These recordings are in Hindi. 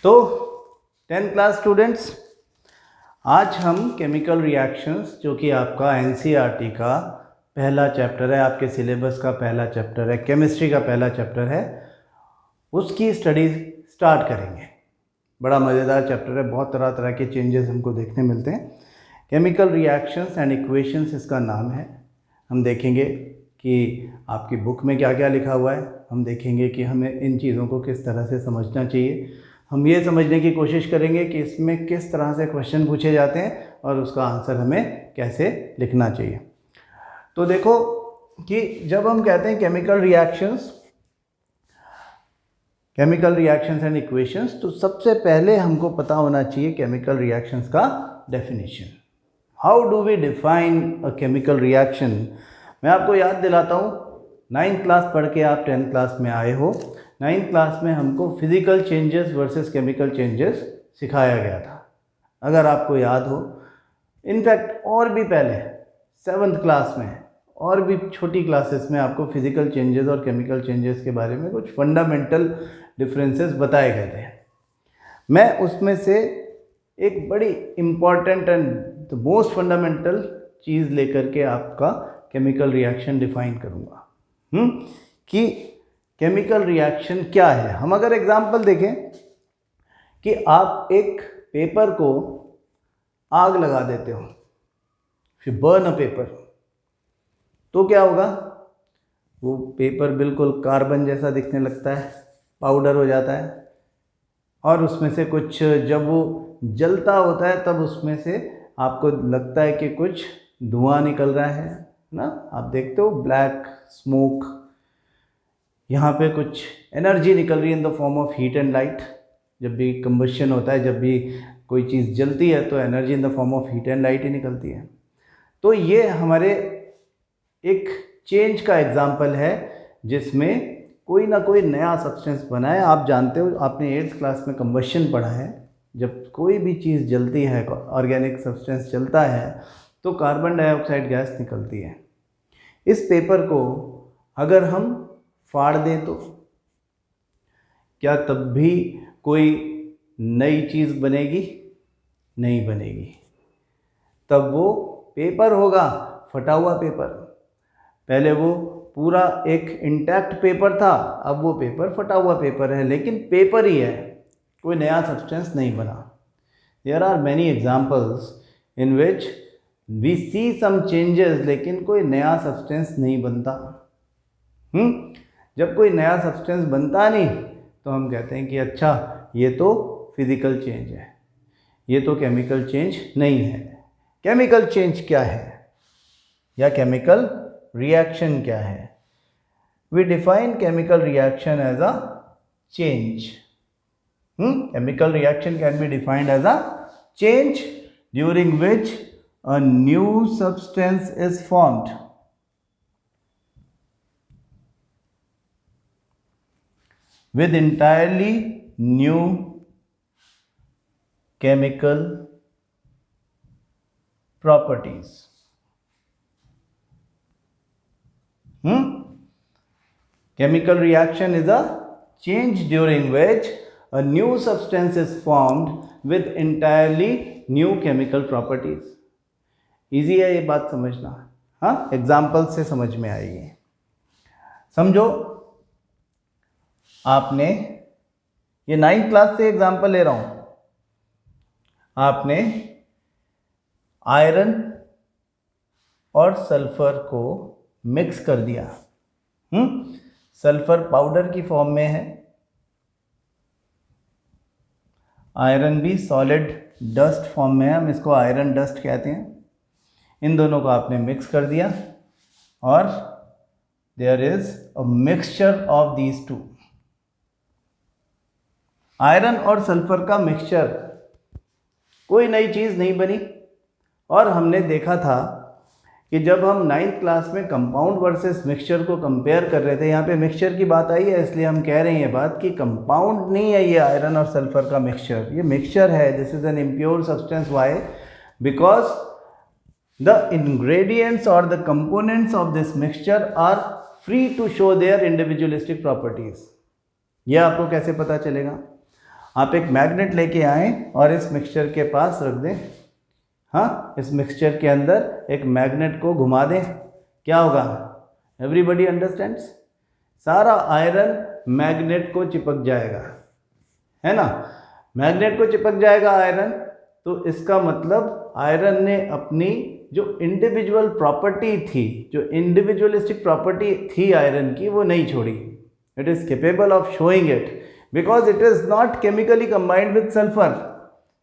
तो 10th क्लास स्टूडेंट्स, आज हम केमिकल रिएक्शंस जो कि आपका एनसीईआरटी का पहला चैप्टर है, आपके सिलेबस का पहला चैप्टर है, केमिस्ट्री का पहला चैप्टर है, उसकी स्टडी स्टार्ट करेंगे। बड़ा मज़ेदार चैप्टर है, बहुत तरह तरह के चेंजेस हमको देखने मिलते हैं। केमिकल रिएक्शंस एंड इक्वेशंस इसका नाम है। हम देखेंगे कि आपकी बुक में क्या क्या लिखा हुआ है, हम देखेंगे कि हमें इन चीज़ों को किस तरह से समझना चाहिए। हम ये समझने की कोशिश करेंगे कि इसमें किस तरह से क्वेश्चन पूछे जाते हैं और उसका आंसर हमें कैसे लिखना चाहिए। तो देखो कि जब हम कहते हैं केमिकल रिएक्शंस एंड इक्वेशंस, तो सबसे पहले हमको पता होना चाहिए केमिकल रिएक्शंस का definition. How do we define a chemical reaction? मैं आपको याद दिलाता हूँ, 9th क्लास पढ़ के आप 10th क्लास में आए हो। 9th क्लास में हमको physical changes versus chemical changes सिखाया गया था, अगर आपको याद हो। इनफैक्ट और भी पहले 7th क्लास में और भी छोटी क्लासेस में आपको फिजिकल चेंजेस और केमिकल चेंजेस के बारे में कुछ फंडामेंटल डिफरेंसेस बताए गए थे। मैं उसमें से एक बड़ी important and the most fundamental चीज़ लेकर के आपका केमिकल रिएक्शन डिफाइन करूँगा कि केमिकल रिएक्शन क्या है। हम अगर एग्जांपल देखें कि आप एक पेपर को आग लगा देते हो, फिर बर्न अ पेपर, तो क्या होगा? वो पेपर बिल्कुल कार्बन जैसा दिखने लगता है, पाउडर हो जाता है, और उसमें से कुछ, जब वो जलता होता है तब उसमें से आपको लगता है कि कुछ धुआं निकल रहा है ना। आप देखते हो ब्लैक स्मोक, यहाँ पे कुछ एनर्जी निकल रही है in the form of heat and light. जब भी कंबशन होता है, जब भी कोई चीज़ जलती है, तो energy in the form of heat and light ही निकलती है। तो ये हमारे एक चेंज का एग्जाम्पल है जिसमें कोई ना कोई नया सब्सटेंस बना है। आप जानते हो, आपने 8th क्लास में कंबशन पढ़ा है। जब कोई भी चीज़ जलती है, ऑर्गेनिक सब्सटेंस जलता है, तो कार्बन डाइऑक्साइड गैस निकलती है। इस पेपर को अगर हम फाड़ दें तो क्या तब भी कोई नई चीज़ बनेगी? नहीं बनेगी। तब वो पेपर होगा, फटा हुआ पेपर। पहले वो पूरा एक इंटैक्ट पेपर था, अब वो पेपर फटा हुआ पेपर है, लेकिन पेपर ही है, कोई नया सब्सटेंस नहीं बना। There are many examples in which we see some changes, लेकिन कोई नया सब्सटेंस नहीं बनता। जब कोई नया सब्सटेंस बनता नहीं, तो हम कहते हैं कि अच्छा, ये तो फिजिकल चेंज है, ये तो केमिकल चेंज नहीं है। केमिकल चेंज क्या है या केमिकल रिएक्शन क्या है? We define chemical reaction as a change. Chemical reaction can be defined as a change during which a new substance is formed. With entirely new chemical properties. Chemical reaction is a change during which a new substance is formed with entirely new chemical properties. Easy है ये बात समझना, हाँ, एग्जाम्पल से समझ में आएगी। समझो, आपने ये 9th क्लास से एग्जाम्पल ले रहा हूं। आपने आयरन और सल्फर को मिक्स कर दिया। सल्फर पाउडर की फॉर्म में है, आयरन भी सॉलिड डस्ट फॉर्म में है, हम इसको आयरन डस्ट कहते हैं। इन दोनों को आपने मिक्स कर दिया और there is a mixture of these two. Iron और सल्फर का मिक्सचर, कोई नई चीज़ नहीं बनी। और हमने देखा था कि जब हम 9th क्लास में कंपाउंड वर्सेस मिक्सचर को कंपेयर कर रहे थे, यहाँ पे मिक्सचर की बात आई है, इसलिए हम कह रहे हैं ये बात कि कंपाउंड नहीं है ये आयरन और सल्फर का मिक्सचर, ये मिक्सचर है। This is an impure substance. Why? Because the ingredients or the components of this mixture are free to show their individualistic properties. यह आपको कैसे पता चलेगा? आप एक मैग्नेट लेके आएँ और इस मिक्सचर के पास रख दें, हाँ, इस मिक्सचर के अंदर एक मैग्नेट को घुमा दें, क्या होगा? Everybody understands? सारा आयरन मैग्नेट को चिपक जाएगा, है ना? मैग्नेट को चिपक जाएगा आयरन, तो इसका मतलब आयरन ने अपनी जो इंडिविजुअल प्रॉपर्टी थी, जो इंडिविजुअलिस्टिक प्रॉपर्टी थी आयरन की, वो नहीं छोड़ी. It is capable of showing it because it is not chemically combined with sulphur,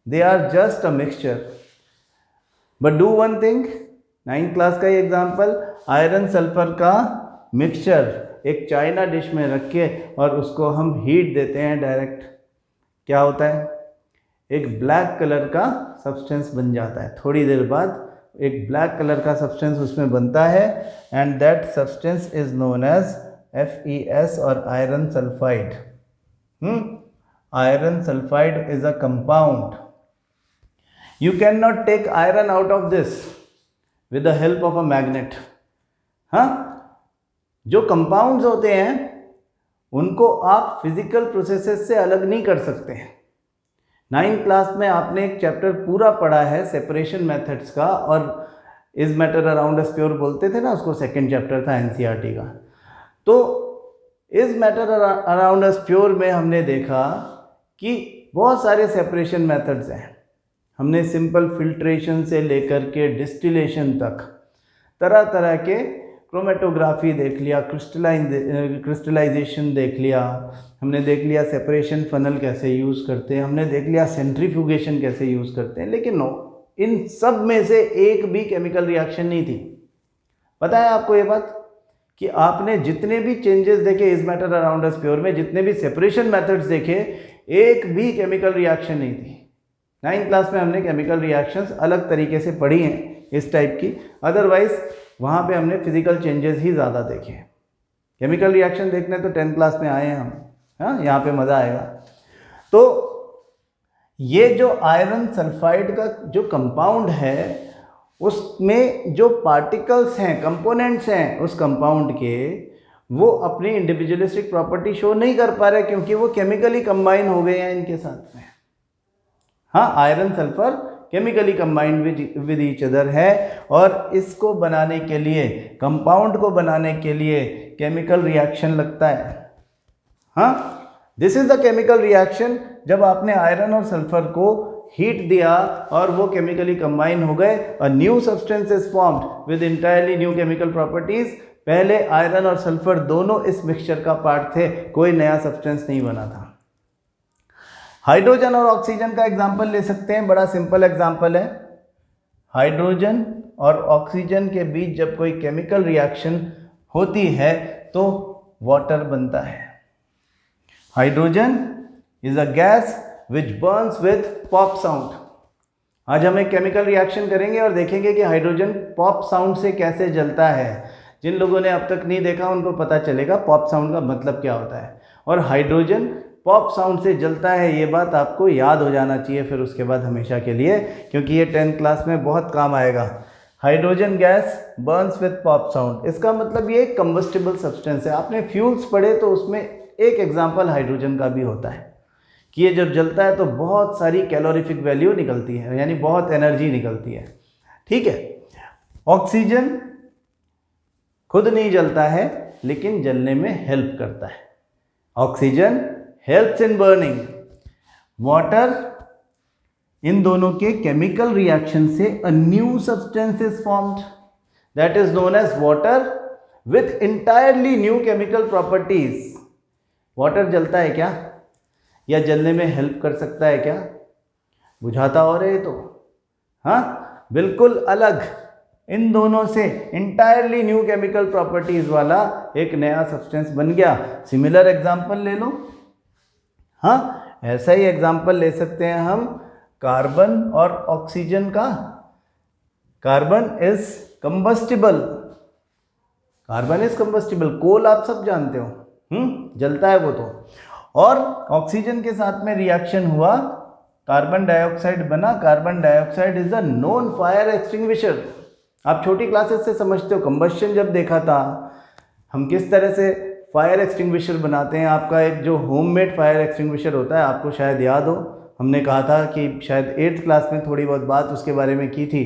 they are just a mixture. But do one thing, 9th class का ये एग्जाम्पल, आयरन सल्फर का मिक्सचर एक चाइना डिश में रख के और उसको हम हीट देते हैं डायरेक्ट, क्या होता है? एक ब्लैक कलर का सब्सटेंस बन जाता है. थोड़ी देर बाद एक ब्लैक कलर का सब्सटेंस उसमें बनता है and that substance is known as FeS और iron sulphide. Iron sulphide is a compound. You cannot take iron out of this with the help of a magnet. हाँ, जो कंपाउंड्स होते हैं उनको आप फिजिकल प्रोसेसेस से अलग नहीं कर सकते हैं. 9th क्लास में आपने एक चैप्टर पूरा पढ़ा है सेपरेशन मेथड्स का, और is matter around us pure बोलते थे ना उसको, सेकंड चैप्टर था NCERT का. तो is matter around us pure में हमने देखा कि बहुत सारे सेपरेशन मेथड्स हैं. हमने सिंपल फिल्ट्रेशन से लेकर के डिस्टिलेशन तक तरह तरह के क्रोमेटोग्राफी देख लिया, क्रिस्टलाइजेशन देख लिया, हमने देख लिया सेपरेशन फनल कैसे यूज़ करते हैं, हमने देख लिया सेंट्रीफ्यूगेशन कैसे यूज़ करते हैं. लेकिन इन सब में से एक भी केमिकल रिएक्शन नहीं थी. पता है आपको ये बात कि आपने जितने भी चेंजेस देखे is matter around us pure में, जितने भी सेपरेशन मेथड्स देखे, एक भी केमिकल रिएक्शन नहीं थी. 9th क्लास में हमने केमिकल रिएक्शंस अलग तरीके से पढ़ी हैं इस टाइप की, अदरवाइज वहाँ पे हमने फिजिकल चेंजेस ही ज़्यादा देखे हैं. केमिकल रिएक्शन देखने तो 10th क्लास में आए हैं हम, हाँ, यहाँ पे मज़ा आएगा. तो ये जो आयरन सल्फाइड का जो कंपाउंड है, उसमें जो पार्टिकल्स हैं, कंपोनेंट्स हैं उस कंपाउंड के, वो अपनी इंडिविजुअलिस्टिक प्रॉपर्टी शो नहीं कर पा रहे क्योंकि वो केमिकली कंबाइन हो गए हैं इनके साथ में. हाँ, iron sulphur chemically combined with each other है, और इसको बनाने के लिए, कंपाउंड को बनाने के लिए केमिकल रिएक्शन लगता है. हाँ, this is the chemical reaction. जब आपने आयरन और सल्फर को हीट दिया और वो केमिकली कंबाइन हो गए, अ new substance is formed with entirely new chemical properties. पहले आयरन और सल्फर दोनों इस मिक्सचर का पार्ट थे, कोई नया सब्सटेंस नहीं बना था. हाइड्रोजन और ऑक्सीजन का एग्जाम्पल ले सकते हैं, बड़ा सिंपल एग्जाम्पल है. हाइड्रोजन और ऑक्सीजन के बीच जब कोई केमिकल रिएक्शन होती है तो वाटर बनता है. Hydrogen is a gas which Burns with pop sound. आज हम एक केमिकल रिएक्शन करेंगे और देखेंगे कि हाइड्रोजन पॉप साउंड से कैसे जलता है. जिन लोगों ने अब तक नहीं देखा उनको पता चलेगा पॉप साउंड का मतलब क्या होता है. और हाइड्रोजन पॉप साउंड से जलता है, ये बात आपको याद हो जाना चाहिए फिर उसके बाद हमेशा के लिए, क्योंकि ये 10th क्लास में बहुत काम आएगा. Hydrogen gas Burns with pop sound, इसका मतलब ये कंबस्टिबल सब्सटेंस है. आपने फ्यूल्स पढ़े तो उसमें एक एग्जाम्पल हाइड्रोजन का भी होता है कि ये जब जलता है तो बहुत सारी कैलोरीफिक वैल्यू निकलती है, यानी बहुत एनर्जी निकलती है. ठीक है. ऑक्सीजन खुद नहीं जलता है लेकिन जलने में हेल्प करता है. Oxygen helps in burning. Water, इन दोनों के केमिकल रिएक्शन से a new substance is formed that is known as water with entirely new chemical properties. Water जलता है क्या, या जलने में हेल्प कर सकता है क्या? बुझाता हो रहे तो, हाँ, बिल्कुल अलग. इन दोनों से इंटायरली न्यू केमिकल प्रॉपर्टीज वाला एक नया सब्सटेंस बन गया. सिमिलर एग्जांपल ले लो. हाँ, ऐसा ही एग्जांपल ले सकते हैं हम कार्बन और ऑक्सीजन का. Carbon is combustible. Carbon is combustible. Coal आप सब जानते हो, जलता है वो तो. और ऑक्सीजन के साथ में रिएक्शन हुआ, कार्बन डाइऑक्साइड बना. Carbon dioxide is a known fire extinguisher. आप छोटी क्लासेस से समझते हो, कंबस्शन जब देखा था हम किस तरह से फायर एक्सटिंग्विशर बनाते हैं, आपका एक जो होममेड फायर एक्सटिंग्विशर होता है, आपको शायद याद हो, हमने कहा था कि शायद 8th क्लास में थोड़ी बहुत बात उसके बारे में की थी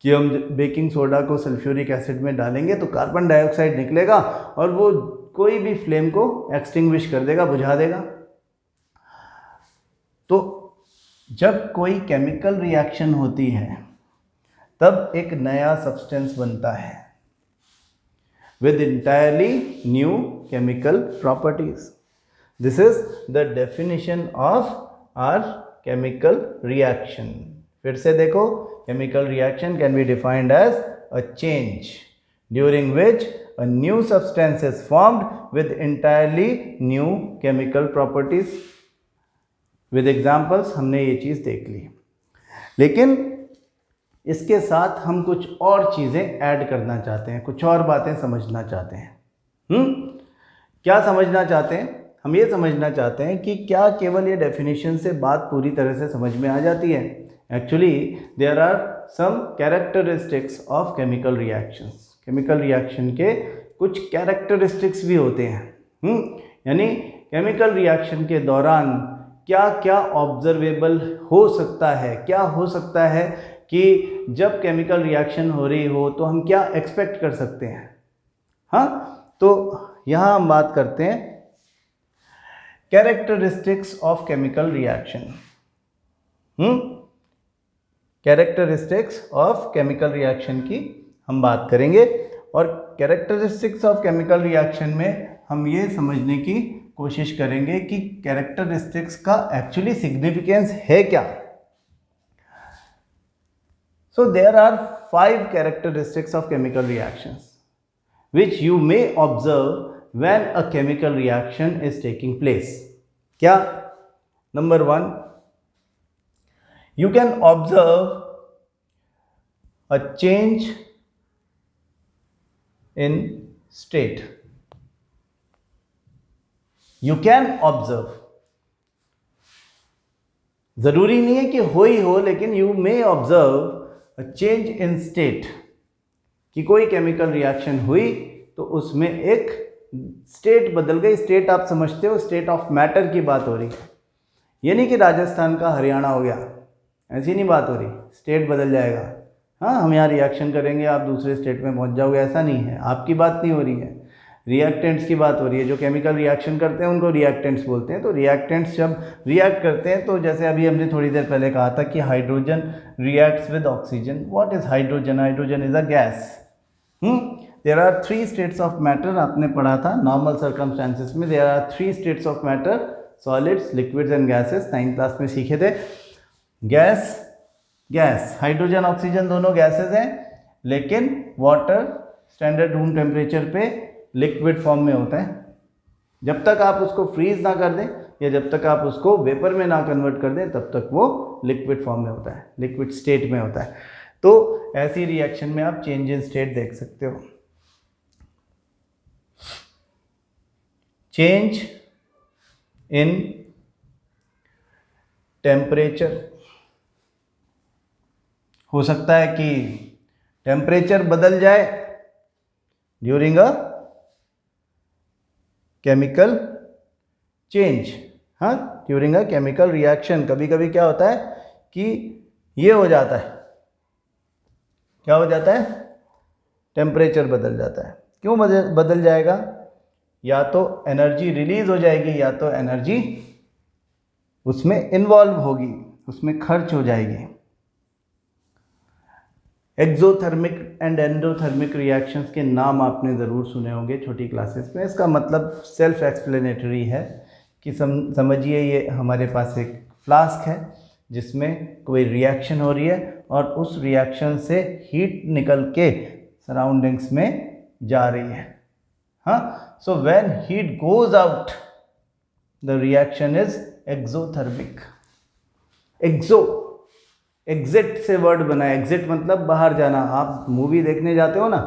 कि हम बेकिंग सोडा को सल्फ्यूरिक एसिड में डालेंगे तो कार्बन डाइऑक्साइड निकलेगा और वो कोई भी फ्लेम को एक्सटिंग्विश कर देगा, बुझा देगा। तो जब कोई केमिकल रिएक्शन होती है तब एक नया सब्सटेंस बनता है with entirely new chemical properties. This is the definition of our chemical reaction. फिर से देखो, chemical reaction can be defined as a change during which a new substance is formed with entirely new chemical properties. With examples हमने ये चीज़ देख ली, लेकिन इसके साथ हम कुछ और चीज़ें ऐड करना चाहते हैं, कुछ और बातें समझना चाहते हैं। क्या समझना चाहते हैं? हम ये समझना चाहते हैं कि क्या केवल ये डेफिनेशन से बात पूरी तरह से समझ में आ जाती है? Actually there are some characteristics of chemical reactions. Chemical reaction के कुछ कैरेक्टरिस्टिक्स भी होते हैं। यानी केमिकल रिएक्शन के दौरान क्या क्या ऑब्जर्वेबल हो सकता है, क्या हो सकता है कि जब केमिकल रिएक्शन हो रही हो तो हम क्या एक्सपेक्ट कर सकते हैं। हाँ, तो यहाँ हम बात करते हैं characteristics of chemical reaction. Characteristics of chemical reaction की हम बात करेंगे, और कैरेक्टरिस्टिक्स ऑफ केमिकल रिएक्शन में हम ये समझने की कोशिश करेंगे कि कैरेक्टरिस्टिक्स का एक्चुअली सिग्निफिकेंस है क्या। So there are 5 characteristics of chemical reactions which you may observe when a chemical reaction is taking place. क्या? Number 1, you can observe a change in state. You can observe. जरूरी नहीं है कि हो ही हो, लेकिन you may observe change in state, कि कोई केमिकल रिएक्शन हुई तो उसमें एक स्टेट बदल गई। स्टेट आप समझते हो, स्टेट ऑफ मैटर की बात हो रही है। ये नहीं कि राजस्थान का हरियाणा हो गया, ऐसी नहीं बात हो रही, स्टेट बदल जाएगा। हाँ, हम यहाँ रिएक्शन करेंगे, आप दूसरे स्टेट में पहुँच जाओगे, ऐसा नहीं है, आपकी बात नहीं हो रही है, रिएक्टेंट्स की बात हो रही है। जो केमिकल रिएक्शन करते हैं उनको रिएक्टेंट्स बोलते हैं। तो रिएक्टेंट्स जब रिएक्ट करते हैं, तो जैसे अभी हमने थोड़ी देर पहले कहा था कि hydrogen reacts with oxygen. What is hydrogen? Hydrogen is a gas. There are 3 states of matter, आपने पढ़ा था नॉर्मल सर्कमस्टेंसेस में। There are 3 states of matter, solids, liquids and gases. 9th class में सीखे थे। गैस, गैस, हाइड्रोजन ऑक्सीजन दोनों गैसेस हैं, लेकिन वाटर स्टैंडर्ड रूम टेम्परेचर पे लिक्विड फॉर्म में होता है। जब तक आप उसको फ्रीज ना कर दें या जब तक आप उसको वेपर में ना कन्वर्ट कर दें, तब तक वो लिक्विड फॉर्म में होता है, लिक्विड स्टेट में होता है। तो ऐसी रिएक्शन में आप चेंज इन स्टेट देख सकते हो। चेंज इन टेम्परेचर, हो सकता है कि टेम्परेचर बदल जाए ड्यूरिंग अ केमिकल चेंज। हाँ, ड्यूरिंग अ केमिकल रिएक्शन कभी कभी क्या होता है कि ये हो जाता है, क्या हो जाता है? टेम्परेचर बदल जाता है। क्यों बदल जाएगा? या तो एनर्जी रिलीज हो जाएगी या तो एनर्जी उसमें इन्वॉल्व होगी, उसमें खर्च हो जाएगी। एक्सोथर्मिक एंड एंडोथर्मिक रिएक्शंस के नाम आपने ज़रूर सुने होंगे छोटी क्लासेस में। इसका मतलब सेल्फ एक्सप्लेनेटरी है कि समझिए ये हमारे पास एक फ्लास्क है जिसमें कोई रिएक्शन हो रही है और उस रिएक्शन से हीट निकल के सराउंडिंग्स में जा रही है। हाँ, so when heat goes out the reaction is exothermic. Exit से वर्ड बना है। एग्जिट मतलब बाहर जाना। आप मूवी देखने जाते हो ना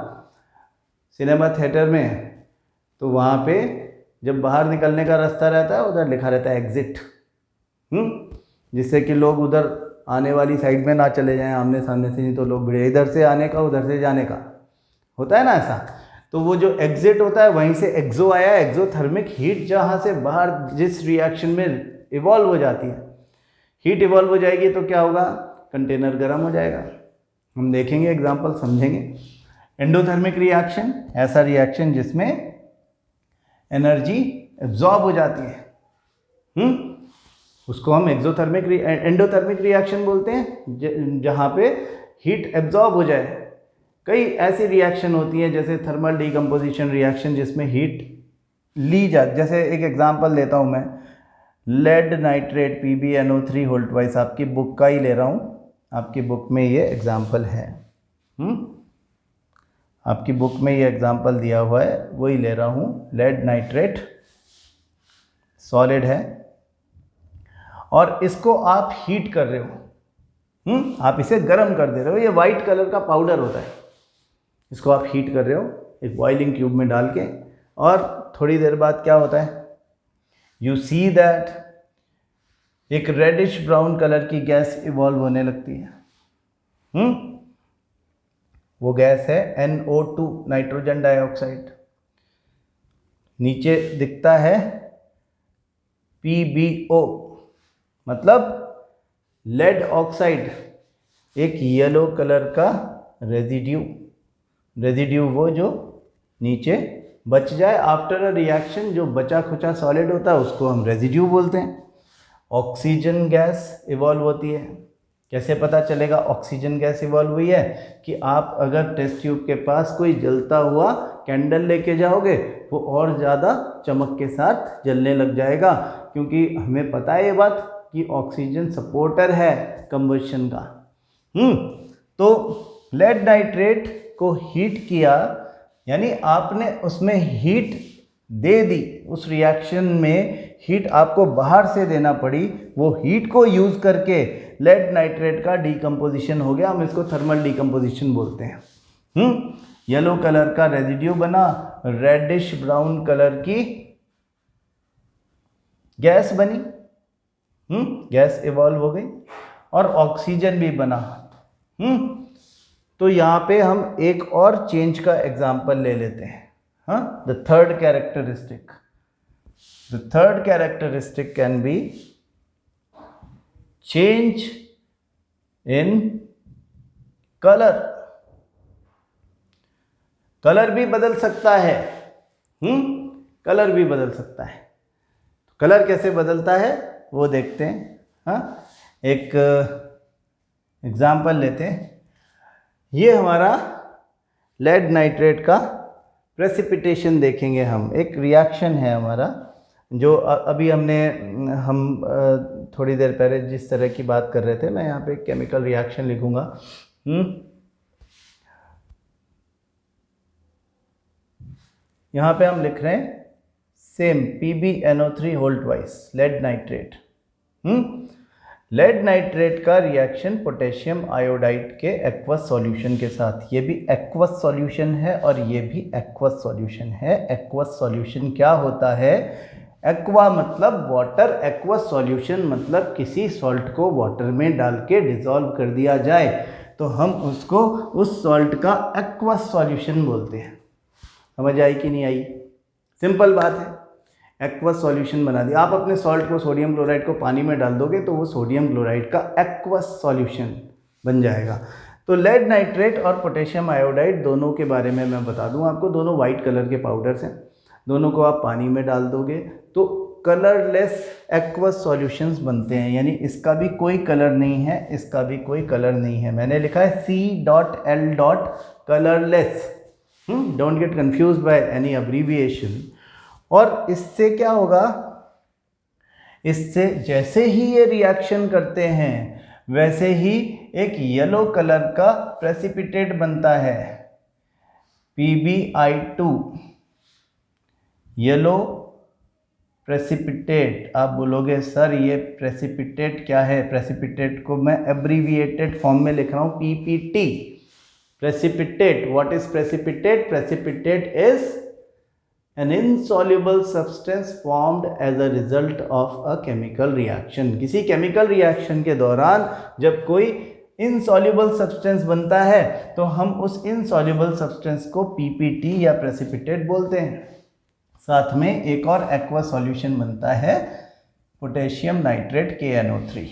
सिनेमा थिएटर में, तो वहाँ पे जब बाहर निकलने का रास्ता रहता है उधर लिखा रहता है एग्जिट, जिससे कि लोग उधर आने वाली साइड में ना चले जाएं आमने सामने से, नहीं तो लोग भिड़े। इधर से आने का, उधर से जाने का होता है ना ऐसा। तो वो जो एग्जिट होता है वहीं से एक्सो आया, एक्सोथर्मिक हीट जहाँ से बाहर जिस रिएक्शन में इवॉल्व हो जाती है, हीट इवॉल्व हो जाएगी तो क्या होगा, कंटेनर गर्म हो जाएगा। हम देखेंगे एग्जांपल, समझेंगे। एंडोथर्मिक रिएक्शन, ऐसा रिएक्शन जिसमें एनर्जी एब्जॉर्ब हो जाती है, उसको हम एंडोथर्मिक रिएक्शन बोलते हैं, जहाँ पे हीट एब्जॉर्ब हो जाए। कई ऐसी रिएक्शन होती हैं जैसे थर्मल डीकम्पोजिशन रिएक्शन जिसमें हीट ली जाती, जैसे एक एग्जांपल लेता हूँ मैं, lead nitrate PbNO3 whole twice, आपकी बुक का ही ले रहा हूँ, आपकी बुक में ये एग्जांपल है, आपकी बुक में ये एग्जांपल दिया हुआ है, वही ले रहा हूँ। लेड नाइट्रेट सॉलिड है और इसको आप हीट कर रहे हो, आप इसे गर्म कर दे रहे हो। ये वाइट कलर का पाउडर होता है, इसको आप हीट कर रहे हो एक बॉइलिंग ट्यूब में डाल के, और थोड़ी देर बाद क्या होता है, यू सी दैट एक रेडिश ब्राउन कलर की गैस इवॉल्व होने लगती है। वो गैस है NO2, नाइट्रोजन डाइऑक्साइड। नीचे दिखता है PbO, मतलब लेड ऑक्साइड, एक येलो कलर का रेजिड्यू वो जो नीचे बच जाए आफ्टर अ रिएक्शन, जो बचा खुचा सॉलिड होता है उसको हम रेजिड्यू बोलते हैं। ऑक्सीजन गैस इवॉल्व होती है। कैसे पता चलेगा ऑक्सीजन गैस इवॉल्व हुई है, कि आप अगर टेस्ट ट्यूब के पास कोई जलता हुआ कैंडल लेके जाओगे, वो और ज़्यादा चमक के साथ जलने लग जाएगा, क्योंकि हमें पता है ये बात कि ऑक्सीजन सपोर्टर है कंबशन का। तो लेड नाइट्रेट को हीट किया, यानी आपने उसमें हीट दे दी, उस रिएक्शन में हीट आपको बाहर से देना पड़ी, वो हीट को यूज़ करके लेड नाइट्रेट का डीकम्पोजिशन हो गया, हम इसको थर्मल डीकम्पोजिशन बोलते हैं। येलो कलर का रेजिड्यू बना, रेडिश ब्राउन कलर की गैस बनी, गैस इवॉल्व हो गई और ऑक्सीजन भी बना। तो यहाँ पे हम एक और चेंज का एग्जाम्पल ले लेते हैं। The third characteristic can be change in colour. Colour भी बदल सकता है, कलर भी बदल सकता है। कलर कैसे बदलता है वो देखते हैं। एक एग्जाम्पल लेते हैं। ये हमारा लेड नाइट्रेट का प्रेसिपिटेशन देखेंगे हम। एक रिएक्शन है हमारा, जो अभी हम थोड़ी देर पहले जिस तरह की बात कर रहे थे, मैं यहाँ पे केमिकल रिएक्शन लिखूंगा। यहाँ पे हम लिख रहे हैं same PbNO3 whole twice lead nitrate. Lead nitrate का रिएक्शन पोटेशियम आयोडाइड के एक्वस सॉल्यूशन के साथ, ये भी एक्वस सॉल्यूशन है और ये भी एक्वस सॉल्यूशन है। एक्वस सॉल्यूशन क्या होता है? एक्वा मतलब वाटर, एक्वस सॉल्यूशन मतलब किसी सॉल्ट को वाटर में डाल के डिसॉल्व कर दिया जाए तो हम उसको उस सॉल्ट का एक्वस सॉल्यूशन बोलते हैं। समझ आई कि नहीं आई? सिंपल बात है, एक्वस सॉल्यूशन बना दिया। आप अपने सॉल्ट को, सोडियम क्लोराइड को पानी में डाल दोगे तो वो सोडियम क्लोराइड का एक्वस सॉल्यूशन बन जाएगा। तो लेड नाइट्रेट और पोटेशियम आयोडाइड दोनों के बारे में मैं बता दूं आपको। दोनों वाइट कलर के पाउडर्स हैं, दोनों को आप पानी में डाल दोगे तो कलरलेस एक्वस सॉल्यूशंस बनते हैं। यानी इसका भी कोई कलर नहीं है, इसका भी कोई कलर नहीं है। मैंने लिखा है C.L. Colourless. Don't get confuse by any abbreviation. और इससे क्या होगा? इससे जैसे ही ये रिएक्शन करते हैं वैसे ही एक येलो कलर का प्रेसिपिटेट बनता है, PbI2, येलो प्रेसिपिटेट। आप बोलोगे सर ये प्रेसिपिटेट क्या है? प्रेसिपिटेट को मैं एब्रीविएटेड फॉर्म में लिख रहा हूँ, PPT। Precipitate, what is precipitate? Precipitate is an insoluble substance formed as a result of a chemical reaction। किसी केमिकल रिएक्शन के दौरान जब कोई इनसॉल्युबल सब्सटेंस बनता है तो हम उस इनसॉल्युबल सब्सटेंस को पीपीटी या प्रेसिपिटेट बोलते हैं। साथ में एक और एक्वा सॉल्यूशन बनता है पोटेशियम नाइट्रेट KNO3।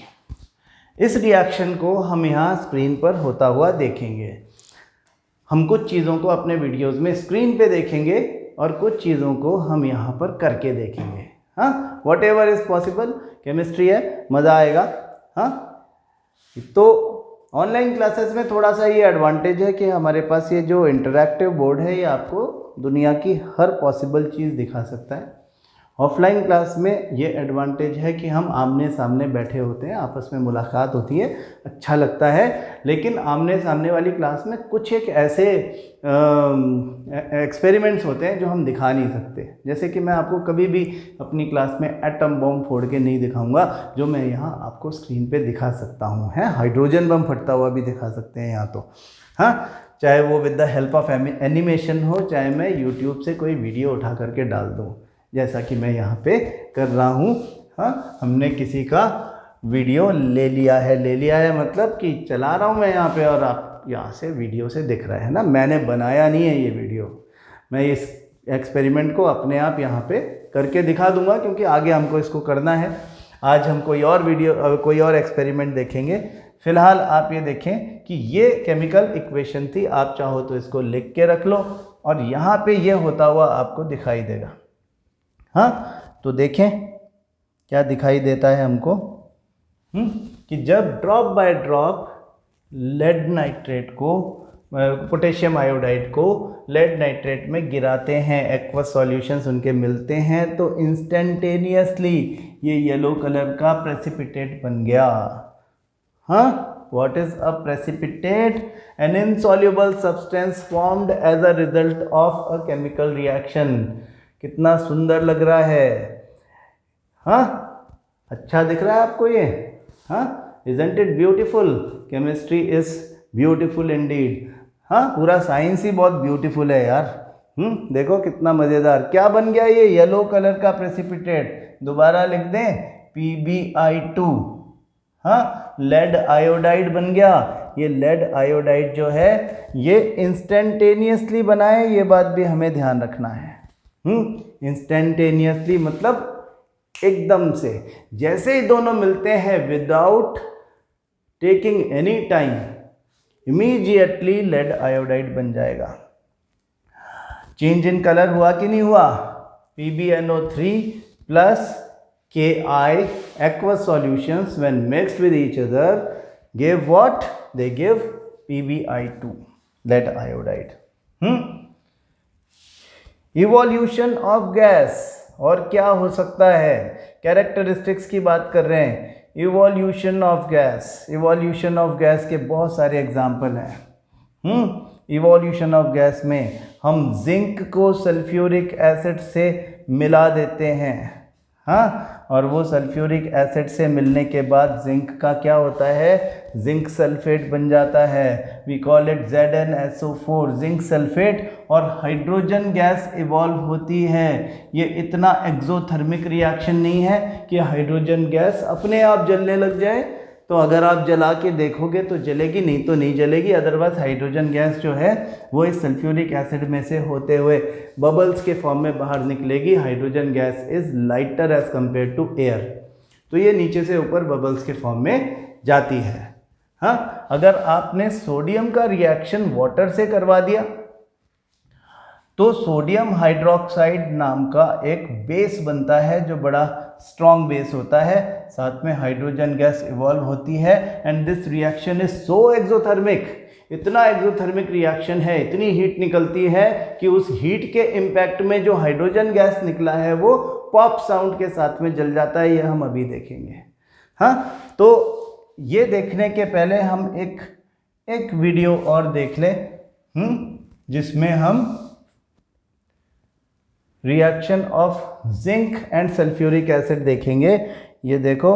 इस रिएक्शन को हम यहाँ स्क्रीन पर होता हुआ देखेंगे। हम कुछ चीज़ों को अपने वीडियोस में स्क्रीन पे देखेंगे और कुछ चीज़ों को हम यहाँ पर करके देखेंगे। हाँ, what ever is possible, chemistry है, मज़ा आएगा। हाँ, तो ऑनलाइन क्लासेस में थोड़ा सा ये एडवांटेज है कि हमारे पास ये जो इंटरैक्टिव बोर्ड है ये आपको दुनिया की हर पॉसिबल चीज़ दिखा सकता है। ऑफलाइन क्लास में ये एडवांटेज है कि हम आमने सामने बैठे होते हैं, आपस में मुलाकात होती है, अच्छा लगता है। लेकिन आमने सामने वाली क्लास में कुछ एक ऐसे एक्सपेरिमेंट्स होते हैं जो हम दिखा नहीं सकते। जैसे कि मैं आपको कभी भी अपनी क्लास में एटम बम फोड़ के नहीं दिखाऊंगा, जो मैं यहाँ आपको स्क्रीन पे दिखा सकता हूँ। है हाइड्रोजन बम फटता हुआ भी दिखा सकते हैं यहाँ तो। हाँ, चाहे वो with the help of animation हो, चाहे मैं यूट्यूब से कोई वीडियो उठा करके डाल दूँ, जैसा कि मैं यहाँ पे कर रहा हूँ। हाँ, हमने किसी का वीडियो ले लिया है मतलब कि चला रहा हूँ मैं यहाँ पे और आप यहाँ से वीडियो से दिख रहा है ना, मैंने बनाया नहीं है ये वीडियो। मैं इस एक्सपेरिमेंट को अपने आप यहाँ पे करके दिखा दूँगा क्योंकि आगे हमको इसको करना है। आज हम कोई और एक्सपेरिमेंट देखेंगे। फ़िलहाल आप ये देखें कि ये केमिकल इक्वेशन थी, आप चाहो तो इसको लिख के रख लो और यहाँ पे ये होता हुआ आपको दिखाई देगा। हाँ, तो देखें क्या दिखाई देता है हमको कि जब drop by drop lead nitrate को, पोटेशियम आयोडाइड को लेड नाइट्रेट में गिराते हैं, एक्वस सॉल्यूशंस उनके मिलते हैं, तो इंस्टेंटेनियसली ये येलो कलर का प्रेसिपिटेट बन गया। हाँ, what is a precipitate? An insoluble substance formed as a result of a chemical reaction. कितना सुंदर लग रहा है। हाँ, अच्छा दिख रहा है आपको ये? हाँ, isn't it beautiful? Chemistry is beautiful Indeed. हाँ, पूरा साइंस ही बहुत ब्यूटीफुल है यार। देखो कितना मज़ेदार। क्या बन गया ये येलो कलर का प्रेसिपिटेट? दोबारा लिख दें, PbI2। हाँ, लेड आयोडाइड बन गया। ये लेड आयोडाइड जो है ये इंस्टेंटेनियसली बना है, ये बात भी हमें ध्यान रखना है। इंस्टेंटेनियसली मतलब एकदम से, जैसे ही दोनों मिलते हैं without taking any time, immediately lead iodide बन जाएगा। चेंज इन कलर हुआ कि नहीं हुआ? PbNO3 plus Ki aqueous solutions when mixed with each other gave what? They give PbI2, lead iodide. Evolution of gas, और क्या हो सकता है? कैरेक्टरिस्टिक्स की बात कर रहे हैं। Evolution of gas, evolution of gas के बहुत सारे एग्जाम्पल हैं। इवोल्यूशन ऑफ गैस में हम जिंक को सल्फ्यूरिक एसिड से मिला देते हैं। हाँ, और वो सल्फ्यूरिक एसिड से मिलने के बाद जिंक का क्या होता है? जिंक सल्फेट बन जाता है। We call it ZnSO4, zinc sulphate, और हाइड्रोजन गैस इवॉल्व होती है। ये इतना एक्सोथर्मिक रिएक्शन नहीं है कि हाइड्रोजन गैस अपने आप जलने लग जाए। तो अगर आप जला के देखोगे तो जलेगी, नहीं तो नहीं जलेगी। अदरवाइज हाइड्रोजन गैस जो है वो इस सल्फ्यूरिक एसिड में से होते हुए बबल्स के फॉर्म में बाहर निकलेगी। Hydrogen gas is lighter as compare to air, तो ये नीचे से ऊपर बबल्स के फॉर्म में जाती है। हाँ, अगर आपने सोडियम का रिएक्शन वाटर से करवा दिया तो सोडियम हाइड्रोक्साइड नाम का एक बेस बनता है जो बड़ा स्ट्रॉन्ग बेस होता है। साथ में हाइड्रोजन गैस इवॉल्व होती है and this reaction is so exothermic, इतना एक्सोथर्मिक रिएक्शन है, इतनी हीट निकलती है कि उस हीट के इम्पैक्ट में जो हाइड्रोजन गैस निकला है वो पॉप साउंड के साथ में जल जाता है। ये हम अभी देखेंगे। हाँ, तो ये देखने के पहले हम एक वीडियो और देख लें जिसमें हम reaction of zinc and sulphuric acid देखेंगे। ये देखो,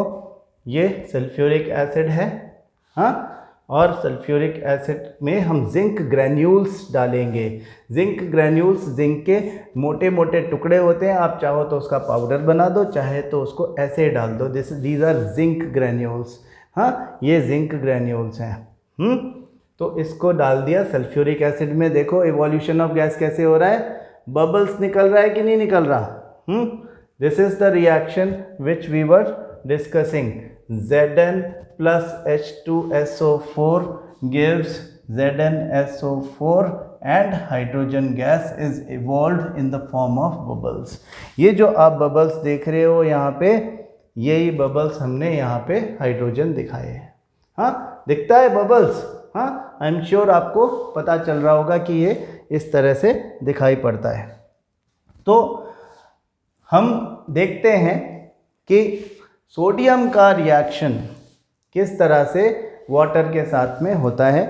ये सल्फ्यूरिक एसिड है। हाँ, और सल्फ्यूरिक एसिड में हम जिंक ग्रैन्यूल्स डालेंगे। जिंक ग्रैन्यूल्स जिंक के मोटे मोटे टुकड़े होते हैं। आप चाहो तो उसका पाउडर बना दो, चाहे तो उसको ऐसे डाल दो। These are zinc granules. हाँ, ये जिंक ग्रैन्यूल्स हैं। तो इसको डाल दिया सल्फ्यूरिक एसिड में। देखो इवोल्यूशन ऑफ गैस कैसे हो रहा है, बबल्स निकल रहा है कि नहीं निकल रहा। This is the reaction which we were discussing. Zn plus H2SO4 gives ZnSO4 and hydrogen gas is evolved in the form of bubbles। ये जो आप बबल्स देख रहे हो यहाँ पे, यही बबल्स हमने यहाँ पे हाइड्रोजन दिखाए हैं। हाँ दिखता है बबल्स, हाँ आई एम श्योर आपको पता चल रहा होगा कि ये इस तरह से दिखाई पड़ता है। तो हम देखते हैं कि सोडियम का रिएक्शन किस तरह से वाटर के साथ में होता है।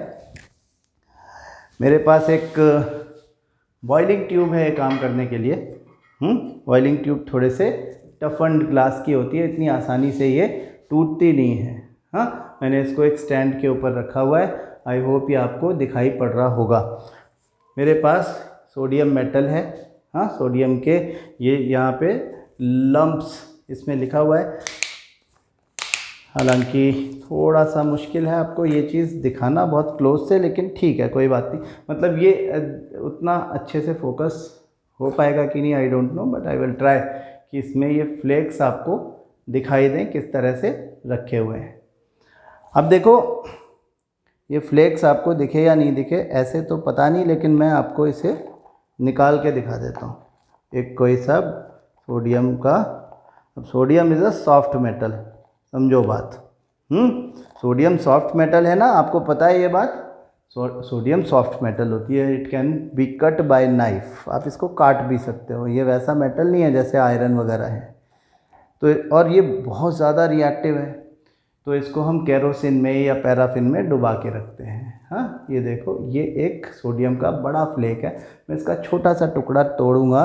मेरे पास एक बॉइलिंग ट्यूब है काम करने के लिए। बॉइलिंग ट्यूब थोड़े से टफन्ड ग्लास की होती है, इतनी आसानी से ये टूटती नहीं है। हाँ मैंने इसको एक स्टैंड के ऊपर रखा हुआ है। आई होप ये आपको दिखाई पड़ रहा होगा। मेरे पास सोडियम मेटल है। हाँ सोडियम के ये यहाँ पे लम्प्स इसमें लिखा हुआ है। हालांकि थोड़ा सा मुश्किल है आपको ये चीज़ दिखाना बहुत क्लोज से, लेकिन ठीक है कोई बात नहीं। मतलब ये उतना अच्छे से फोकस हो पाएगा कि नहीं I don't know, but I will try कि इसमें ये फ्लेक्स आपको दिखाई दें किस तरह से रखे हुए हैं। अब देखो ये फ्लेक्स आपको दिखे या नहीं दिखे ऐसे तो पता नहीं, लेकिन मैं आपको इसे निकाल के दिखा देता हूँ। एक कोई सा सोडियम का, अब sodium is a soft metal, समझो बात। सोडियम सॉफ्ट मेटल है ना, आपको पता है ये बात। सोडियम सॉफ्ट मेटल होती है। It can be cut by knife, आप इसको काट भी सकते हो। ये वैसा मेटल नहीं है जैसे आयरन वगैरह है। तो और ये बहुत ज़्यादा रिएक्टिव है, तो इसको हम केरोसिन में या पैराफिन में डुबा के रखते हैं। हाँ ये देखो ये एक सोडियम का बड़ा फ्लेक है। मैं इसका छोटा सा टुकड़ा तोड़ूंगा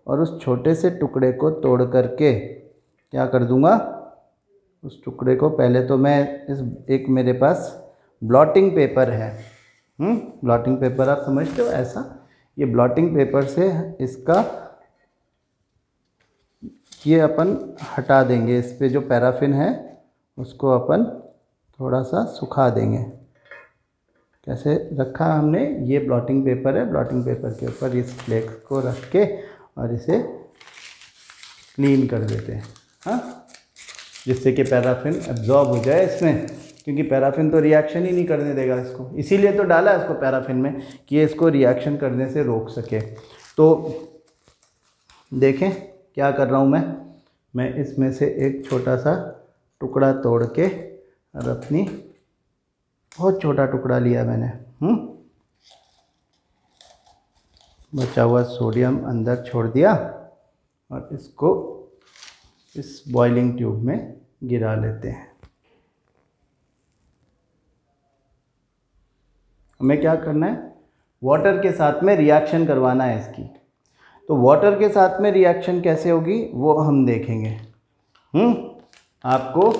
और उस छोटे से टुकड़े को तोड़ करके क्या कर दूंगा, उस टुकड़े को पहले तो मैं एक मेरे पास ब्लॉटिंग पेपर है। ब्लॉटिंग पेपर आप समझते हो ऐसा, ये ब्लॉटिंग पेपर से इसका ये अपन हटा देंगे। इस पे जो पैराफिन है उसको अपन थोड़ा सा सुखा देंगे। कैसे रखा हमने, ये ब्लॉटिंग पेपर है, ब्लॉटिंग पेपर के ऊपर इस फ्लेक्स को रख के और इसे क्लीन कर देते हैं। हाँ जिससे कि पैराफिन एब्जॉर्ब हो जाए इसमें, क्योंकि पैराफिन तो रिएक्शन ही नहीं करने देगा इसको। इसीलिए तो डाला है इसको पैराफिन में कि ये इसको रिएक्शन करने से रोक सके। तो देखें क्या कर रहा हूँ मैं इसमें से एक छोटा सा टुकड़ा तोड़ के और अपनी बहुत छोटा टुकड़ा लिया मैंने। बचा हुआ सोडियम अंदर छोड़ दिया और इसको इस बॉइलिंग ट्यूब में गिरा लेते हैं। हमें क्या करना है, वाटर के साथ में रिएक्शन करवाना है इसकी। तो वाटर के साथ में रिएक्शन कैसे होगी वो हम देखेंगे। आपको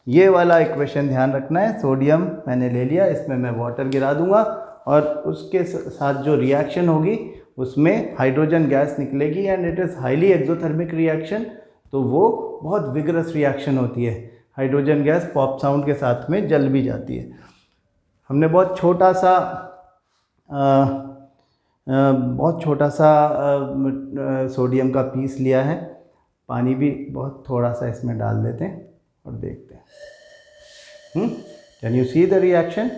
ये वाला इक्वेशन ध्यान रखना है। सोडियम मैंने ले लिया, इसमें मैं वाटर गिरा दूंगा और उसके साथ जो रिएक्शन होगी उसमें हाइड्रोजन गैस निकलेगी and it is highly exothermic reaction. तो वो बहुत विगरस रिएक्शन होती है। हाइड्रोजन गैस पॉप साउंड के साथ में जल भी जाती है। हमने बहुत छोटा सा सोडियम का पीस लिया है। पानी भी बहुत थोड़ा सा इसमें डाल देते हैं और देखते हैं। Can you see the reaction,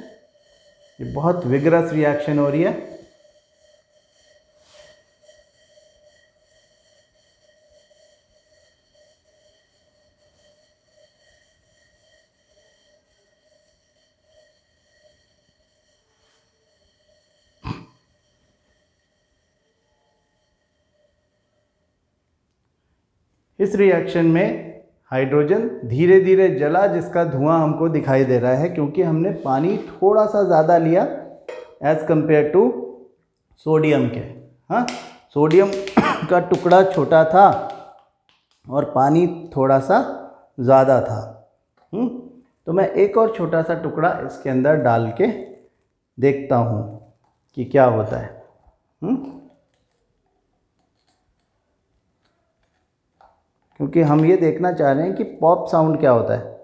ये बहुत विगरस रिएक्शन हो रही है। इस रिएक्शन में हाइड्रोजन धीरे धीरे जला, जिसका धुआं हमको दिखाई दे रहा है क्योंकि हमने पानी थोड़ा सा ज़्यादा लिया एज़ कंपेयर टू सोडियम के। हाँ सोडियम का टुकड़ा छोटा था और पानी थोड़ा सा ज़्यादा था। तो मैं एक और छोटा सा टुकड़ा इसके अंदर डाल के देखता हूँ कि क्या होता है। क्योंकि हम ये देखना चाह रहे हैं कि पॉप साउंड क्या होता है।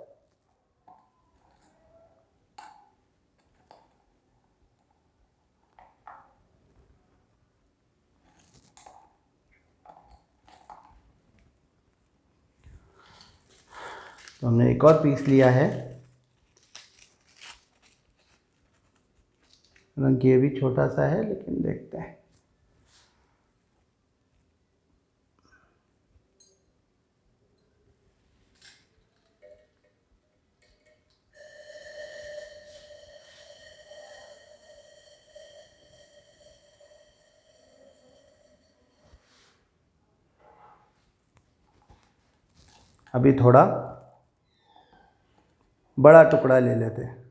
तो हमने एक और पीस लिया है, हालांकि ये भी छोटा सा है लेकिन देखते हैं। अभी थोड़ा बड़ा टुकड़ा ले लेते हैं।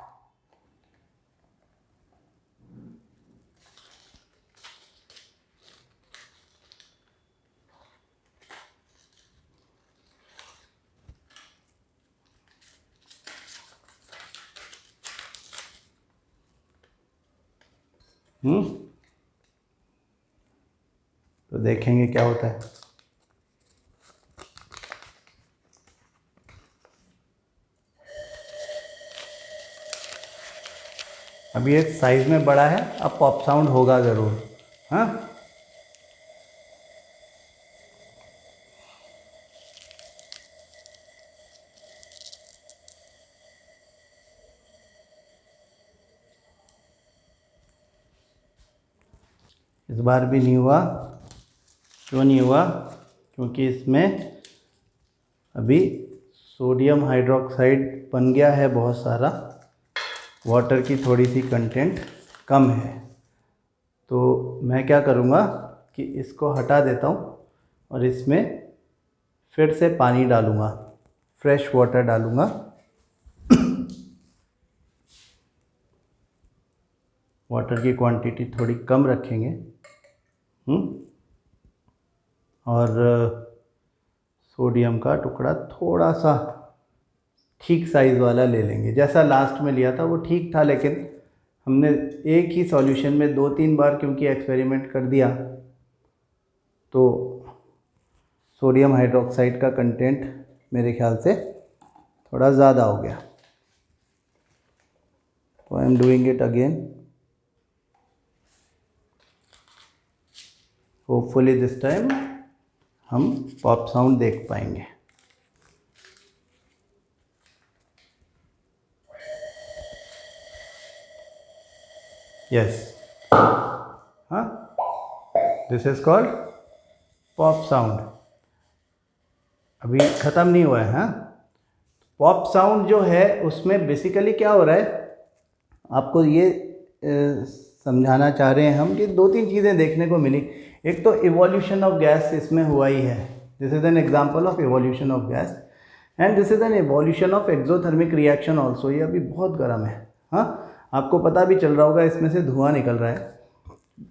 तो देखेंगे क्या होता है। अब ये साइज़ में बड़ा है, अब पॉप साउंड होगा ज़रूर। हाँ, इस बार भी नहीं हुआ। क्यों नहीं हुआ? क्योंकि इसमें अभी सोडियम हाइड्रोक्साइड बन गया है बहुत सारा, वाटर की थोड़ी सी कंटेंट कम है। तो मैं क्या करूँगा कि इसको हटा देता हूँ और इसमें फिर से पानी डालूँगा, फ्रेश वाटर डालूँगा। वाटर की क्वांटिटी थोड़ी कम रखेंगे। और सोडियम का टुकड़ा थोड़ा सा ठीक साइज़ वाला ले लेंगे। जैसा लास्ट में लिया था वो ठीक था, लेकिन हमने एक ही सॉल्यूशन में 2-3 बार क्योंकि एक्सपेरिमेंट कर दिया तो सोडियम हाइड्रोक्साइड का कंटेंट मेरे ख्याल से थोड़ा ज़्यादा हो गया। तो I am doing it again. Hopefully this time हम पॉप साउंड देख पाएंगे। यस, हाँ, this is called pop sound. अभी ख़त्म नहीं हुआ है। हाँ, पॉप साउंड जो है उसमें बेसिकली क्या हो रहा है, आपको ये समझाना चाह रहे हैं हम कि 2-3 चीज़ें देखने को मिली। एक तो इवोल्यूशन ऑफ गैस इसमें हुआ ही है, this is an example of evolution of gas, and this is an evolution of exothermic reaction also. ये अभी बहुत गर्म है। हाँ, आपको पता भी चल रहा होगा, इसमें से धुआं निकल रहा है,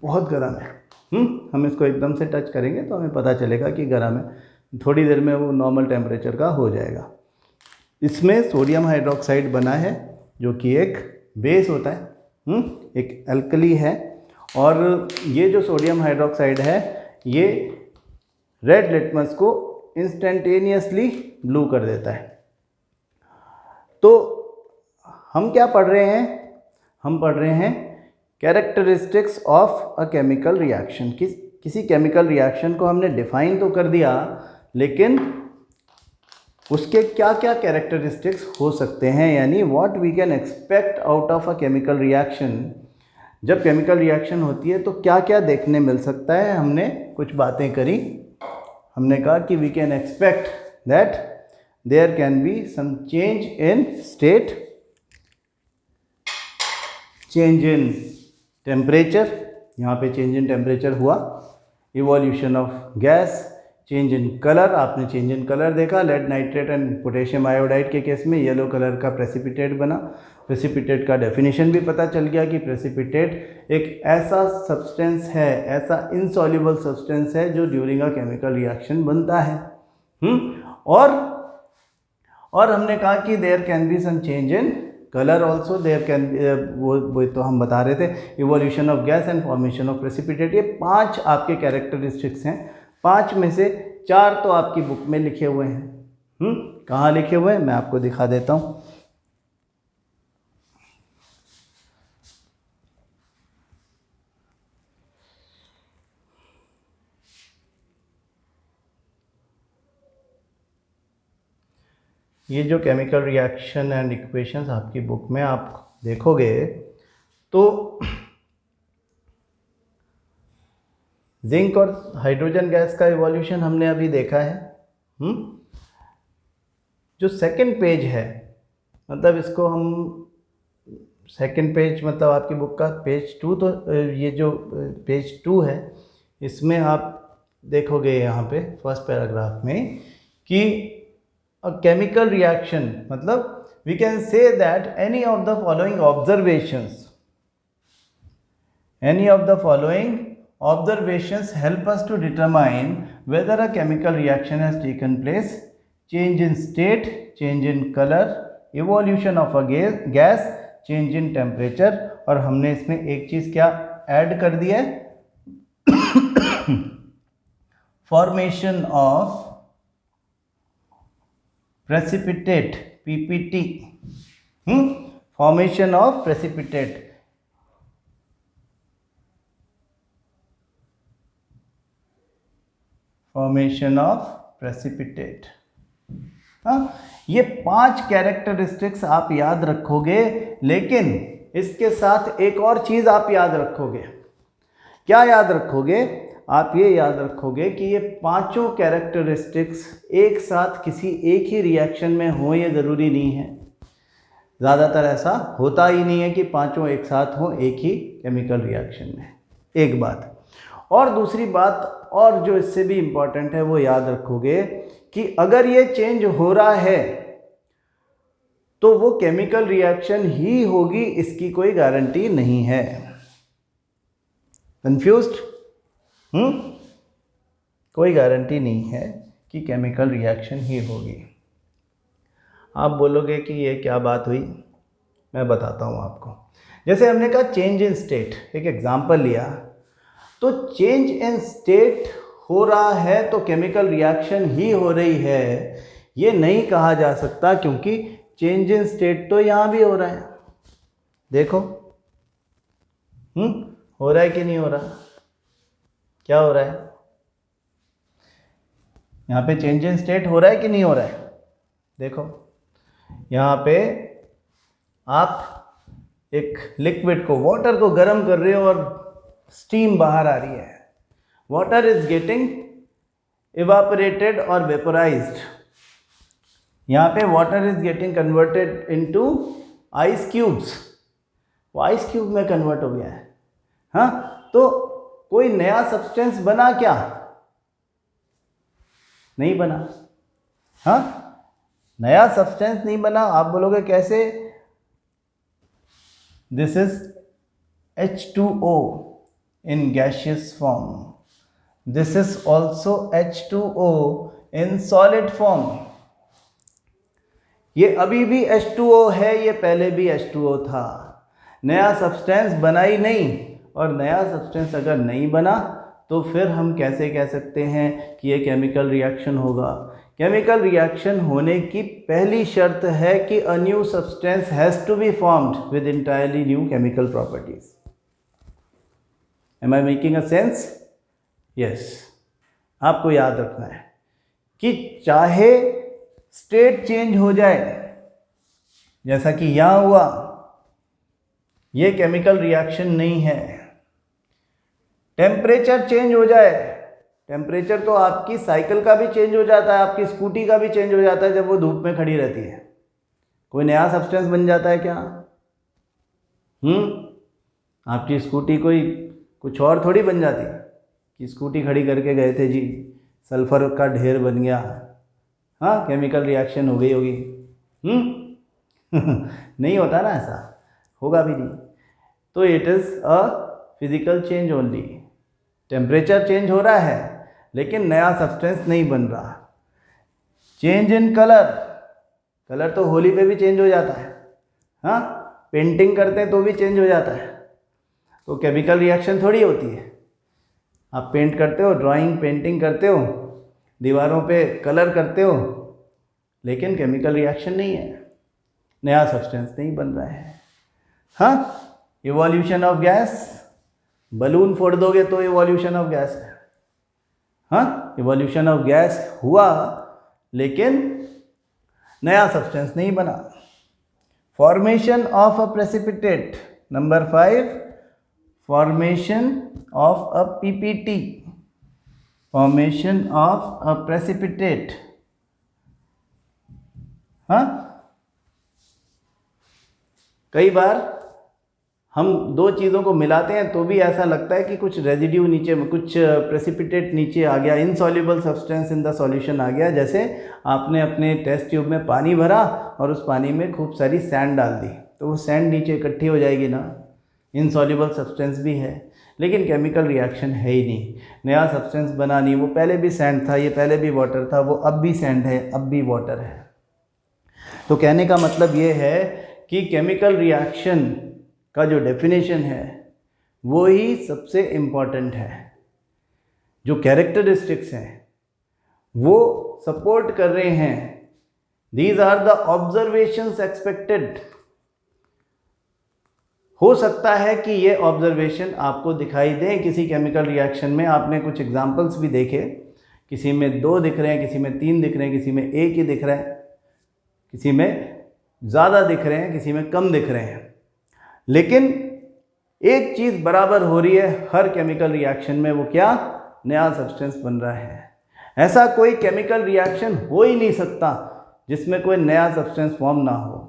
बहुत गर्म है। हम इसको एकदम से टच करेंगे तो हमें पता चलेगा कि गर्म है, थोड़ी देर में वो नॉर्मल टेम्परेचर का हो जाएगा। इसमें सोडियम हाइड्रोक्साइड बना है जो कि एक बेस होता है, एक एल्कली है, और ये जो सोडियम हाइड्रोक्साइड है ये रेड लिटमस को इंस्टेंटेनियसली ब्लू कर देता है। तो हम क्या पढ़ रहे हैं? हम पढ़ रहे हैं characteristics of a chemical reaction. किसी केमिकल रिएक्शन को हमने डिफाइन तो कर दिया, लेकिन उसके क्या क्या कैरेक्टरिस्टिक्स हो सकते हैं, यानी what we can expect out of a chemical reaction. जब केमिकल रिएक्शन होती है तो क्या क्या देखने मिल सकता है। हमने कुछ बातें करी। हमने कहा कि we can expect that there can be some change in state, change in temperature, यहाँ पे चेंज इन टेम्परेचर हुआ, evolution of gas, change in colour, आपने चेंज इन कलर देखा, lead nitrate and potassium iodide के केस में येलो कलर का प्रेसिपिटेट बना। प्रेसिपिटेट का डेफिनेशन भी पता चल गया कि प्रेसिपिटेट एक ऐसा सब्सटेंस है, ऐसा इनसॉल्युबल सब्सटेंस है जो ड्यूरिंग अ केमिकल रिएक्शन बनता है। और हमने कहा कि there can be some change in colour also, there can, वो तो हम बता रहे थे, evolution of gas and formation of precipitate. ये 5 आपके कैरेक्टरिस्टिक्स हैं। 5 में से 4 तो आपकी बुक में लिखे हुए हैं। कहाँ लिखे हुए हैं मैं आपको दिखा देता हूँ। ये जो केमिकल रिएक्शन एंड इक्वेशंस आपकी बुक में आप देखोगे तो जिंक और हाइड्रोजन गैस का इवोल्यूशन हमने अभी देखा है। जो सेकंड पेज है, मतलब इसको हम सेकंड पेज मतलब आपकी बुक का पेज 2, तो ये जो पेज 2 है इसमें आप देखोगे यहाँ पे फर्स्ट पैराग्राफ में कि अ केमिकल रिएक्शन मतलब we can say that any of the following observations help us to determine whether a chemical reaction has taken place: change in state, change in color, evolution of a gas, change in temperature। और हमने इसमें एक चीज़ क्या ऐड कर दी है, formation of precipitate, PPT, formation of precipitate। Formation of precipitate. हाँ, ये 5 कैरेक्टरिस्टिक्स आप याद रखोगे, लेकिन इसके साथ एक और चीज़ आप याद रखोगे। क्या याद रखोगे? आप ये याद रखोगे कि ये 5 कैरेक्टरिस्टिक्स एक साथ किसी एक ही रिएक्शन में हो, ये ज़रूरी नहीं है। ज़्यादातर ऐसा होता ही नहीं है कि 5 एक साथ हों एक ही केमिकल रिएक्शन में। एक बात। और दूसरी बात, और जो इससे भी इम्पॉर्टेंट है, वो याद रखोगे कि अगर ये चेंज हो रहा है तो वो केमिकल रिएक्शन ही होगी, इसकी कोई गारंटी नहीं है। कंफ्यूज्ड? कोई गारंटी नहीं है कि केमिकल रिएक्शन ही होगी। आप बोलोगे कि ये क्या बात हुई, मैं बताता हूँ आपको। जैसे हमने कहा चेंज इन स्टेट, एक एग्जांपल लिया, तो चेंज इन स्टेट हो रहा है तो केमिकल रिएक्शन ही हो रही है, ये नहीं कहा जा सकता, क्योंकि चेंज इन स्टेट तो यहाँ भी हो रहा है। देखो हो रहा है कि नहीं हो रहा? क्या हो रहा है यहाँ पे? चेंज इन स्टेट हो रहा है कि नहीं हो रहा है? देखो यहाँ पे आप एक लिक्विड को, वाटर को गर्म कर रहे हो और स्टीम बाहर आ रही है। वाटर इज गेटिंग इवापोरेटेड और वेपोराइज्ड। यहाँ पे water is getting converted into ice cubes, वो आइस क्यूब में कन्वर्ट हो गया है। हाँ, तो कोई नया सब्सटेंस बना क्या? नहीं बना। हाँ, नया सब्सटेंस नहीं बना। आप बोलोगे कैसे? This is H2O in gaseous form. This is also H2O in solid form. ये अभी भी H2O है, ये पहले भी H2O था। नया सब्सटेंस बना ही नहीं, और नया सब्सटेंस अगर नहीं बना तो फिर हम कैसे कह सकते हैं कि ये केमिकल रिएक्शन होगा? केमिकल रिएक्शन होने की पहली शर्त है कि a new substance has to be formed with entirely new chemical properties. Am I making a sense? Yes. आपको याद रखना है कि चाहे स्टेट चेंज हो जाए, जैसा कि यहाँ हुआ, ये केमिकल रिएक्शन नहीं है। टेम्परेचर चेंज हो जाए, टेम्परेचर तो आपकी साइकिल का भी चेंज हो जाता है, आपकी स्कूटी का भी चेंज हो जाता है जब वो धूप में खड़ी रहती है। कोई नया सब्सटेंस बन जाता है क्या? आपकी स्कूटी कोई कुछ और थोड़ी बन जाती कि स्कूटी खड़ी करके गए थे जी, सल्फर का ढेर बन गया, हाँ केमिकल रिएक्शन हो गई होगी। नहीं होता ना, ऐसा होगा भी नहीं। तो it is a physical change only. Temperature change हो रहा है लेकिन नया सब्सटेंस नहीं बन रहा। चेंज इन कलर, कलर तो होली पे भी चेंज हो जाता है, हाँ पेंटिंग करते हैं तो भी चेंज हो जाता है। तो केमिकल रिएक्शन थोड़ी होती है। आप पेंट करते हो, ड्राइंग पेंटिंग करते हो, दीवारों पे कलर करते हो, लेकिन केमिकल रिएक्शन नहीं है, नया सब्सटेंस नहीं बन रहा है। हाँ, इवोल्यूशन ऑफ गैस, बलून फोड़ दोगे तो इवोल्यूशन ऑफ गैस है। हाँ, इवोल्यूशन ऑफ गैस हुआ, लेकिन नया सब्सटेंस नहीं बना। Formation of a precipitate, number 5, formation of a PPT, formation of a precipitate. हाँ, कई बार हम दो चीज़ों को मिलाते हैं तो भी ऐसा लगता है कि कुछ रेजिड्यू नीचे में, कुछ प्रेसिपिटेट नीचे आ गया, insoluble substance in the solution आ गया। जैसे आपने अपने टेस्ट ट्यूब में पानी भरा और उस पानी में खूब सारी सैंड डाल दी, तो वो सैंड नीचे इकट्ठी हो जाएगी ना, इनसॉल्युबल सब्सटेंस भी है, लेकिन केमिकल रिएक्शन है ही नहीं, नया सब्सटेंस बना नहीं। वो पहले भी सैंड था, ये पहले भी वाटर था, वो अब भी सैंड है, अब भी वाटर है। तो कहने का मतलब ये है कि केमिकल रिएक्शन का जो डेफिनेशन है वो ही सबसे इम्पॉर्टेंट है। जो कैरेक्टरिस्टिक्स हैं वो सपोर्ट कर रहे हैं, these are the observations expected. हो सकता है कि ये ऑब्जर्वेशन आपको दिखाई दें किसी केमिकल रिएक्शन में। आपने कुछ एग्जांपल्स भी देखे, किसी में 2 दिख रहे हैं, किसी में 3 दिख रहे हैं, किसी में 1 ही दिख रहा है, किसी में ज़्यादा दिख रहे हैं, किसी में कम दिख रहे हैं, लेकिन एक चीज़ बराबर हो रही है हर केमिकल रिएक्शन में। वो क्या? नया सब्सटेंस बन रहा है। ऐसा कोई केमिकल रिएक्शन हो ही नहीं सकता जिसमें कोई नया सब्सटेंस फॉर्म ना हो।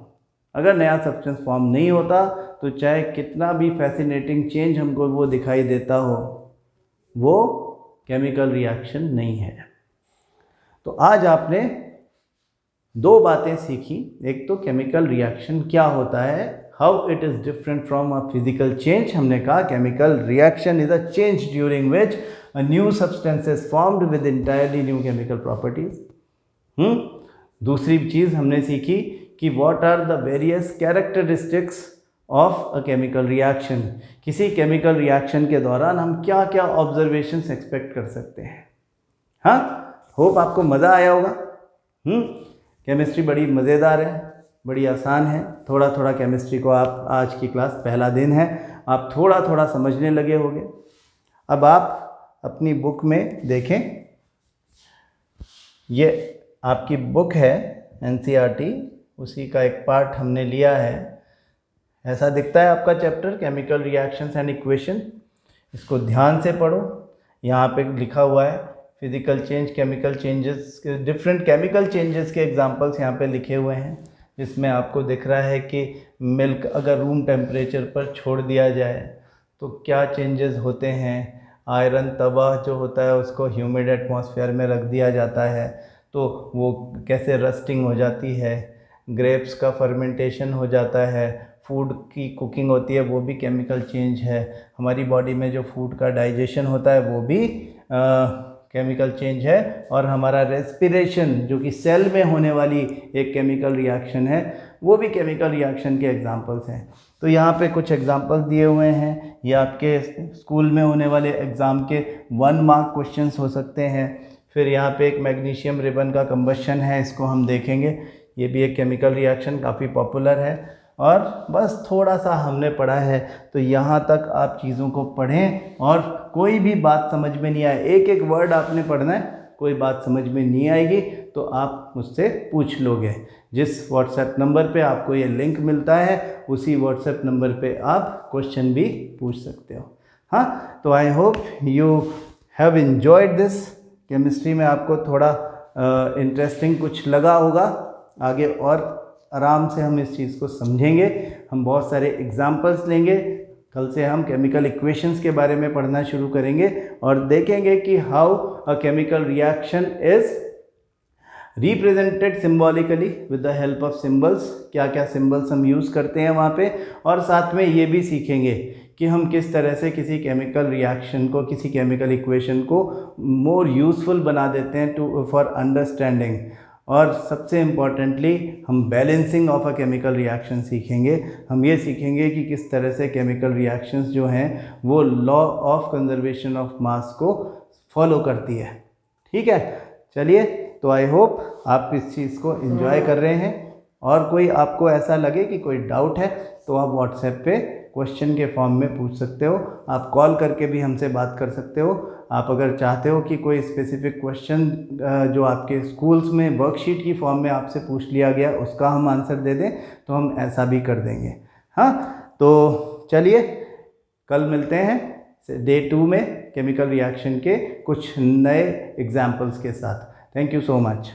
अगर नया सब्सटेंस फॉर्म नहीं होता तो चाहे कितना भी फैसिनेटिंग चेंज हमको वो दिखाई देता हो, वो केमिकल रिएक्शन नहीं है। तो आज आपने 2 बातें सीखी। एक तो केमिकल रिएक्शन क्या होता है, how it is different from a physical change. हमने कहा chemical reaction is a change during which a new substance is formed with entirely new chemical properties. दूसरी चीज़ हमने सीखी कि what are the various characteristics of a chemical reaction. किसी केमिकल रिएक्शन के दौरान हम क्या क्या ऑब्जर्वेशंस एक्सपेक्ट कर सकते हैं। हाँ, होप आपको मज़ा आया होगा। केमिस्ट्री बड़ी मज़ेदार है, बड़ी आसान है। थोड़ा थोड़ा केमिस्ट्री को आप, आज की क्लास पहला दिन है, आप थोड़ा थोड़ा समझने लगे होंगे। अब आप अपनी बुक में देखें, ये आपकी बुक है एनसीईआरटी, उसी का एक पार्ट हमने लिया है। ऐसा दिखता है आपका chapter chemical reactions and equation. इसको ध्यान से पढ़ो। यहाँ पे लिखा हुआ है physical change, chemical changes, different chemical changes के एग्जांपल्स यहाँ पे लिखे हुए हैं, जिसमें आपको दिख रहा है कि मिल्क अगर रूम टेम्परेचर पर छोड़ दिया जाए तो क्या चेंजेस होते हैं। आयरन तवा जो होता है उसको ह्यूमिड एटमॉस्फेयर में रख दिया जाता है तो वो कैसे रस्टिंग हो जाती है। ग्रेप्स का फर्मेंटेशन हो जाता है, फूड की कुकिंग होती है, वो भी केमिकल चेंज है। हमारी बॉडी में जो फूड का डाइजेशन होता है वो भी केमिकल चेंज है। और हमारा रेस्पिरेशन जो कि सेल में होने वाली एक केमिकल रिएक्शन है, वो भी केमिकल रिएक्शन के एग्जांपल्स हैं। तो यहाँ पे कुछ एग्जांपल्स दिए हुए हैं। ये आपके स्कूल में होने वाले एग्ज़ाम के 1 मार्क क्वेश्चंस हो सकते हैं। फिर यहाँ पे एक मैग्नीशियम रिबन का कंबशन है, इसको हम देखेंगे। ये भी एक केमिकल रिएक्शन, काफ़ी पॉपुलर है। और बस थोड़ा सा हमने पढ़ा है, तो यहाँ तक आप चीज़ों को पढ़ें और कोई भी बात समझ में नहीं आए, एक एक वर्ड आपने पढ़ना है, कोई बात समझ में नहीं आएगी तो आप मुझसे पूछ लोगे। जिस व्हाट्सएप नंबर पे आपको ये लिंक मिलता है उसी व्हाट्सएप नंबर पे आप क्वेश्चन भी पूछ सकते हो। हाँ, तो I hope you have enjoyed this. Chemistry में आपको थोड़ा इंटरेस्टिंग कुछ लगा होगा। आगे और आराम से हम इस चीज़ को समझेंगे। हम बहुत सारे एग्जाम्पल्स लेंगे। कल से हम केमिकल इक्वेशंस के बारे में पढ़ना शुरू करेंगे और देखेंगे कि how a chemical reaction is represented symbolically with the help of symbols. क्या क्या सिम्बल्स हम यूज़ करते हैं वहाँ पे। और साथ में ये भी सीखेंगे कि हम किस तरह से किसी केमिकल रिएक्शन को, किसी केमिकल इक्वेशन को मोर यूज़फुल बना देते हैं टू फॉर अंडरस्टैंडिंग। और सबसे इम्पॉर्टेंटली हम balancing of a chemical reaction सीखेंगे। हम ये सीखेंगे कि किस तरह से केमिकल रिएक्शंस जो हैं वो law of conservation of mass को फॉलो करती है। ठीक है, चलिए, तो आई होप आप इस चीज़ को एंजॉय कर रहे हैं। और कोई आपको ऐसा लगे कि कोई डाउट है तो आप व्हाट्सएप पे क्वेश्चन के फॉर्म में पूछ सकते हो। आप कॉल करके भी हमसे बात कर सकते हो। आप अगर चाहते हो कि कोई स्पेसिफिक क्वेश्चन जो आपके स्कूल्स में वर्कशीट की फॉर्म में आपसे पूछ लिया गया उसका हम आंसर दे दें तो हम ऐसा भी कर देंगे। हाँ, तो चलिए कल मिलते हैं डे 2 में केमिकल रिएक्शन के कुछ नए एग्जाम्पल्स के साथ। Thank you so much.